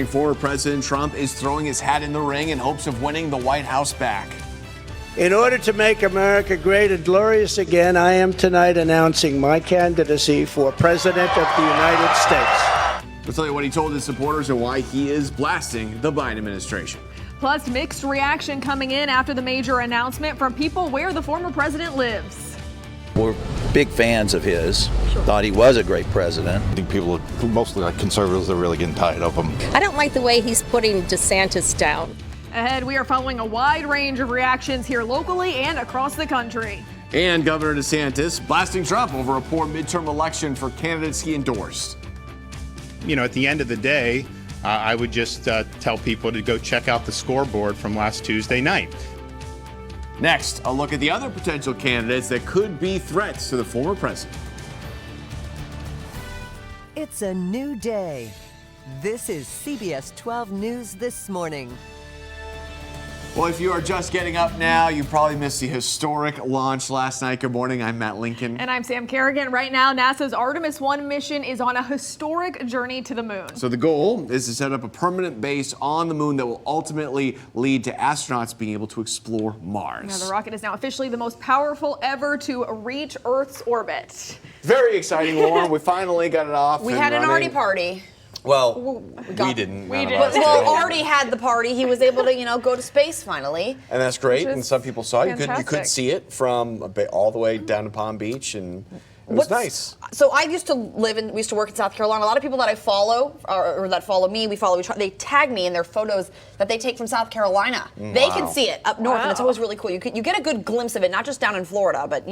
Former President Trump is throwing his hat in the ring in hopes of winning the White House back. In order to make America great and glorious again, I am tonight announcing my candidacy for President of the United States. We'll tell you what he told his supporters and why he is blasting the Biden administration. Plus, mixed reaction coming in after the major announcement from people where the former president lives. We're big fans of his. Thought he was a great president. I think people, mostly like conservatives, are really getting tired of him. I don't like the way he's putting DeSantis down. Ahead, we are following a wide range of reactions here locally and across the country. And Governor DeSantis blasting Trump over a poor midterm election for candidates he endorsed. You know, at the end of the day, I would just tell people to go check out the scoreboard from last Tuesday night. Next, a look at the other potential candidates that could be threats to the former president. It's a new day. This is CBS 12 News This Morning. Well, if you are just getting up now, you probably missed the historic launch last night. Good morning, I'm Matt Lincoln. And I'm Sam Kerrigan. Right now, NASA's Artemis 1 mission is on a historic journey to the moon. So the goal is to set up a permanent base on the moon that will ultimately lead to astronauts being able to explore Mars. Now, the rocket is now officially the most powerful ever to reach Earth's orbit. Very exciting, Lauren. We finally got it off. We had an Artie party. Well, we didn't. Well, Artie had the party. He was able to, go to space finally. And that's great. And some people saw it. You could see it from all the way down to Palm Beach, and it was nice. So I used to we used to work in South Carolina. A lot of people that I follow, or that follow me, they tag me in their photos that they take from South Carolina. Wow. They can see it up north, and it's always really cool. You get a good glimpse of it, not just down in Florida, but,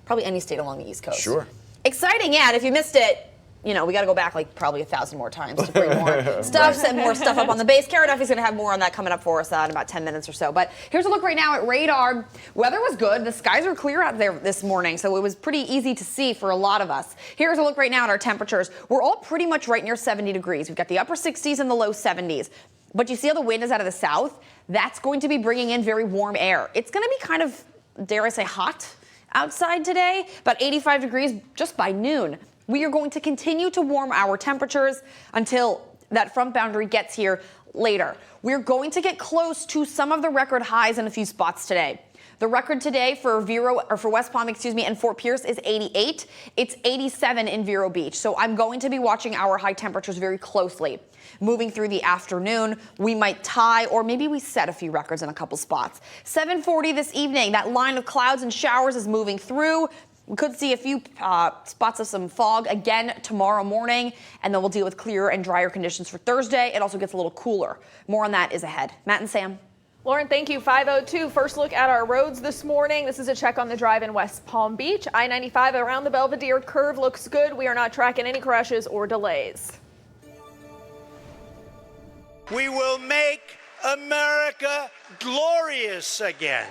probably any state along the East Coast. Sure. Exciting, yeah. And if you missed it, we got to go back probably 1,000 more times to bring more stuff, set more stuff up on the base. Kara Duffy's going to have more on that coming up for us in about 10 minutes or so. But here's a look right now at radar. Weather was good. The skies are clear out there this morning, so it was pretty easy to see for a lot of us. Here's a look right now at our temperatures. We're all pretty much right near 70 degrees. We've got the upper 60s and the low 70s. But you see how the wind is out of the south? That's going to be bringing in very warm air. It's going to be kind of, dare I say, hot outside today, about 85 degrees just by noon. We are going to continue to warm our temperatures until that front boundary gets here later. We're going to get close to some of the record highs in a few spots today. The record today for West Palm, and Fort Pierce is 88. It's 87 in Vero Beach. So I'm going to be watching our high temperatures very closely. Moving through the afternoon, we might tie, or maybe we set a few records in a couple spots. 7:40 this evening, that line of clouds and showers is moving through. We could see a few spots of some fog again tomorrow morning, and then we'll deal with clearer and drier conditions for Thursday. It also gets a little cooler. More on that is ahead. Matt and Sam. Lauren, thank you. 5:02. First look at our roads this morning. This is a check on the drive in West Palm Beach. I-95 around the Belvedere curve looks good. We are not tracking any crashes or delays. We will make America glorious again.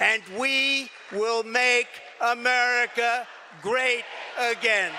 And we will make America great again.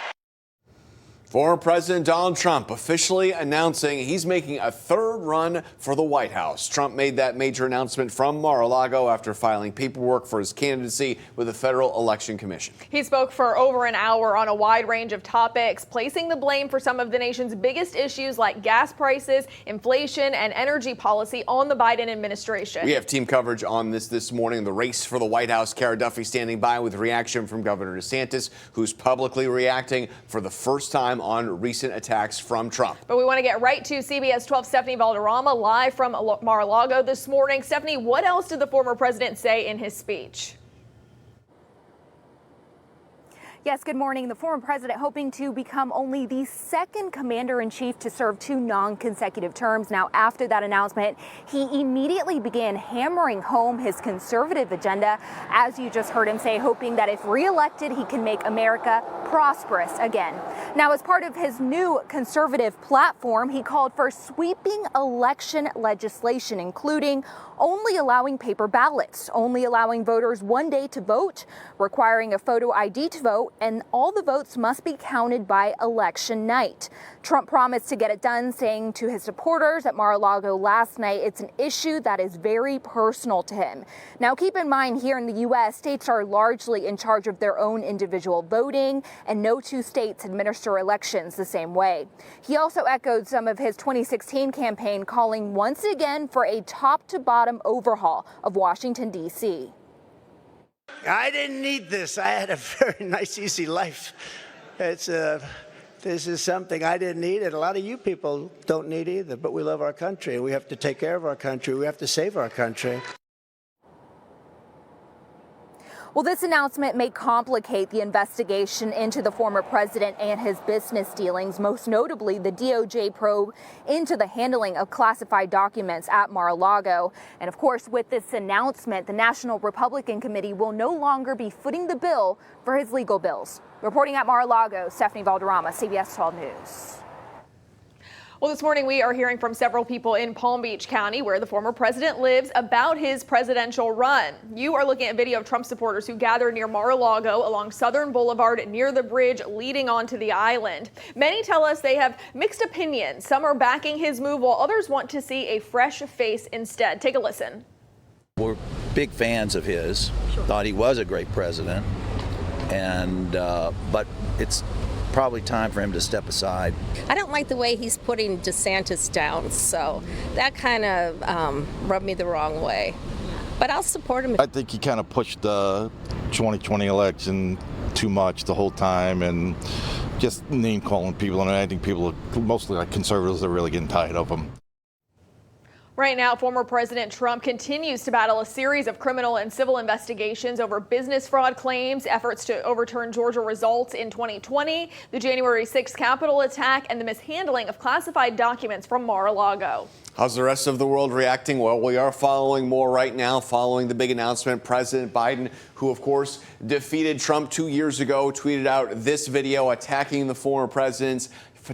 Former President Donald Trump officially announcing he's making a third run for the White House. Trump made that major announcement from Mar-a-Lago after filing paperwork for his candidacy with the Federal Election Commission. He spoke for over an hour on a wide range of topics, placing the blame for some of the nation's biggest issues like gas prices, inflation, and energy policy on the Biden administration. We have team coverage on this morning. The race for the White House. Kara Duffy standing by with reaction from Governor DeSantis, who's publicly reacting for the first time on recent attacks from Trump. But we want to get right to CBS 12 Stephanie Valderrama live from Mar-a-Lago this morning. Stephanie, what else did the former president say in his speech? Yes, good morning. The former president hoping to become only the second commander-in-chief to serve 2 non-consecutive terms. Now, after that announcement, he immediately began hammering home his conservative agenda, as you just heard him say, hoping that if reelected, he can make America prosperous again. Now, as part of his new conservative platform, he called for sweeping election legislation, including only allowing paper ballots, only allowing voters one day to vote, requiring a photo ID to vote, vote, and all the votes must be counted by election night. Trump promised to get it done, saying to his supporters at Mar-a-Lago last night it's an issue that is very personal to him. Now, keep in mind, here in the U.S., states are largely in charge of their own individual voting, and no two states administer elections the same way. He also echoed some of his 2016 campaign, calling once again for a top-to-bottom overhaul of Washington, D.C. I didn't need this. I had a very nice, easy life. This is something I didn't need, and a lot of you people don't need either, but we love our country, and we have to take care of our country. We have to save our country. Well, this announcement may complicate the investigation into the former president and his business dealings, most notably the DOJ probe into the handling of classified documents at Mar-a-Lago. And of course, with this announcement, the National Republican Committee will no longer be footing the bill for his legal bills. Reporting at Mar-a-Lago, Stephanie Valderrama, CBS 12 News. Well, this morning we are hearing from several people in Palm Beach County, where the former president lives, about his presidential run. You are looking at video of Trump supporters who gathered near Mar-a-Lago along Southern Boulevard near the bridge leading onto the island. Many tell us they have mixed opinions. Some are backing his move, while others want to see a fresh face instead. Take a listen. We're big fans of his. Thought he was a great president, and but it's probably time for him to step aside. I don't like the way he's putting DeSantis down, so that kind of rubbed me the wrong way. But I'll support him. I think he kind of pushed the 2020 election too much the whole time and just name calling people, and I think people, mostly like conservatives, are really getting tired of him. Right now, former President Trump continues to battle a series of criminal and civil investigations over business fraud claims, efforts to overturn Georgia results in 2020, the January 6th Capitol attack, and the mishandling of classified documents from Mar-a-Lago. How's the rest of the world reacting? Well, we are following more right now following the big announcement. President Biden, who of course defeated Trump 2 years ago, tweeted out this video attacking the former president's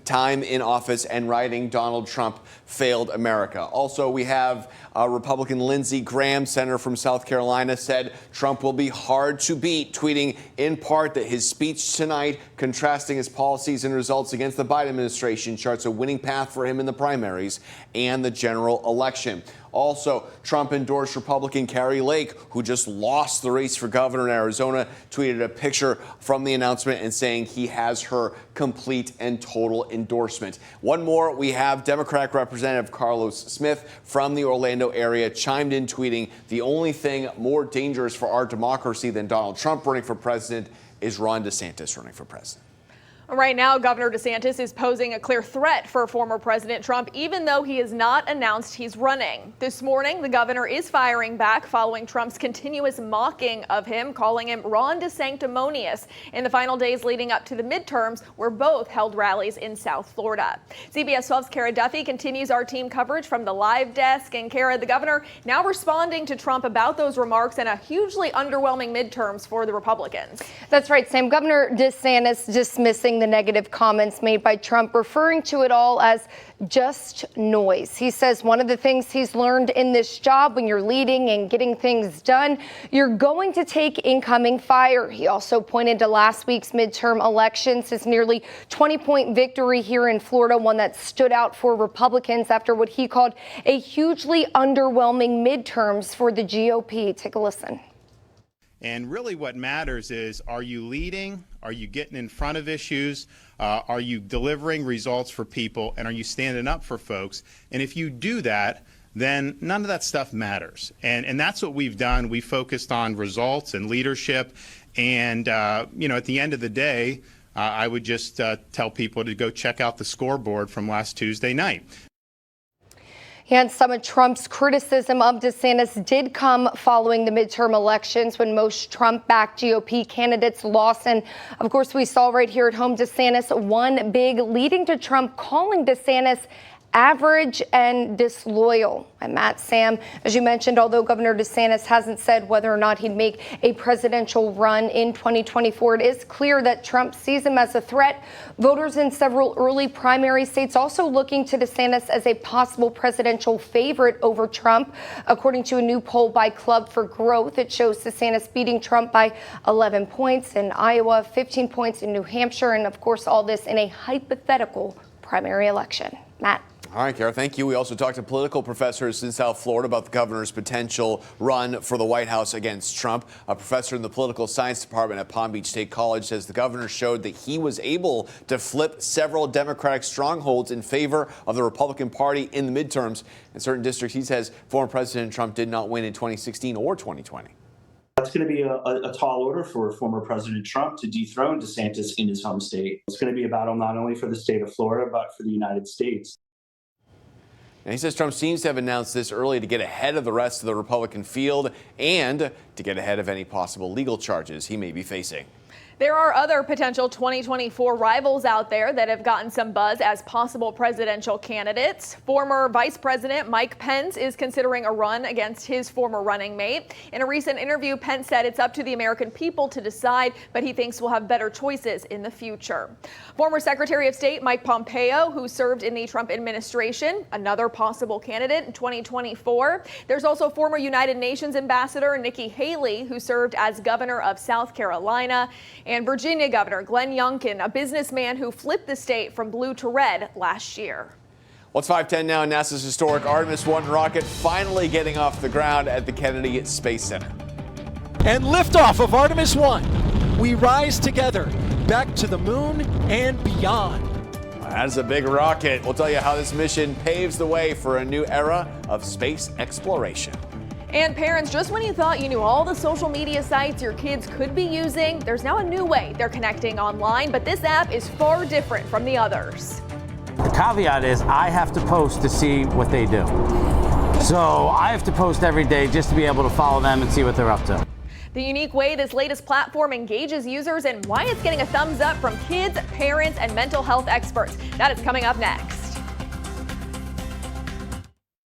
time in office and writing Donald Trump failed America. Also, we have Republican Lindsey Graham, senator from South Carolina, said Trump will be hard to beat, tweeting in part that his speech tonight, contrasting his policies and results against the Biden administration, charts a winning path for him in the primaries and the general election. Also, Trump endorsed Republican Kari Lake, who just lost the race for governor in Arizona, tweeted a picture from the announcement and saying he has her complete and total endorsement. One more, we have Democratic Representative Carlos Smith from the Orlando area chimed in, tweeting, the only thing more dangerous for our democracy than Donald Trump running for president is Ron DeSantis running for president. Right now, Governor DeSantis is posing a clear threat for former President Trump, even though he has not announced he's running. This morning, the governor is firing back following Trump's continuous mocking of him, calling him Ron DeSanctimonious in the final days leading up to the midterms, where both held rallies in South Florida. CBS 12's Kara Duffy continues our team coverage from the live desk. And Kara, the governor now responding to Trump about those remarks and a hugely underwhelming midterms for the Republicans. That's right, Sam. Governor DeSantis dismissing the negative comments made by Trump, referring to it all as just noise. He says one of the things he's learned in this job, when you're leading and getting things done, you're going to take incoming fire. He also pointed to last week's midterm elections, his nearly 20-point victory here in Florida, one that stood out for Republicans after what he called a hugely underwhelming midterms for the GOP. Take a listen. And really what matters is, are you leading? Are you getting in front of issues? Are you delivering results for people? And are you standing up for folks? And if you do that, then none of that stuff matters. And that's what we've done. We focused on results and leadership. And, at the end of the day, I would just tell people to go check out the scoreboard from last Tuesday night. And some of Trump's criticism of DeSantis did come following the midterm elections, when most Trump-backed GOP candidates lost. And of course, we saw right here at home, DeSantis won big, leading to Trump calling DeSantis average and disloyal. I'm Matt Sam. As you mentioned, although Governor DeSantis hasn't said whether or not he'd make a presidential run in 2024, it is clear that Trump sees him as a threat. Voters in several early primary states also looking to DeSantis as a possible presidential favorite over Trump. According to a new poll by Club for Growth, it shows DeSantis beating Trump by 11 points in Iowa, 15 points in New Hampshire, and of course all this in a hypothetical primary election. Matt. All right, Kara, thank you. We also talked to political professors in South Florida about the governor's potential run for the White House against Trump. A professor in the political science department at Palm Beach State College says the governor showed that he was able to flip several Democratic strongholds in favor of the Republican Party in the midterms. In certain districts, he says former President Trump did not win in 2016 or 2020. That's going to be a tall order for former President Trump to dethrone DeSantis in his home state. It's going to be a battle not only for the state of Florida, but for the United States. And he says Trump seems to have announced this early to get ahead of the rest of the Republican field and to get ahead of any possible legal charges he may be facing. There are other potential 2024 rivals out there that have gotten some buzz as possible presidential candidates. Former Vice President Mike Pence is considering a run against his former running mate. In a recent interview, Pence said it's up to the American people to decide, but he thinks we'll have better choices in the future. Former Secretary of State Mike Pompeo, who served in the Trump administration, another possible candidate in 2024. There's also former United Nations Ambassador Nikki Haley, who served as governor of South Carolina. And Virginia Governor Glenn Youngkin, a businessman who flipped the state from blue to red last year. Well, it's 5:10 now. NASA's historic Artemis 1 rocket finally getting off the ground at the Kennedy Space Center. And liftoff of Artemis 1. We rise together back to the moon and beyond. That is a big rocket. We'll tell you how this mission paves the way for a new era of space exploration. And parents, just when you thought you knew all the social media sites your kids could be using, there's now a new way they're connecting online, but this app is far different from the others. The caveat is I have to post to see what they do. So I have to post every day just to be able to follow them and see what they're up to. The unique way this latest platform engages users and why it's getting a thumbs up from kids, parents, and mental health experts. That is coming up next.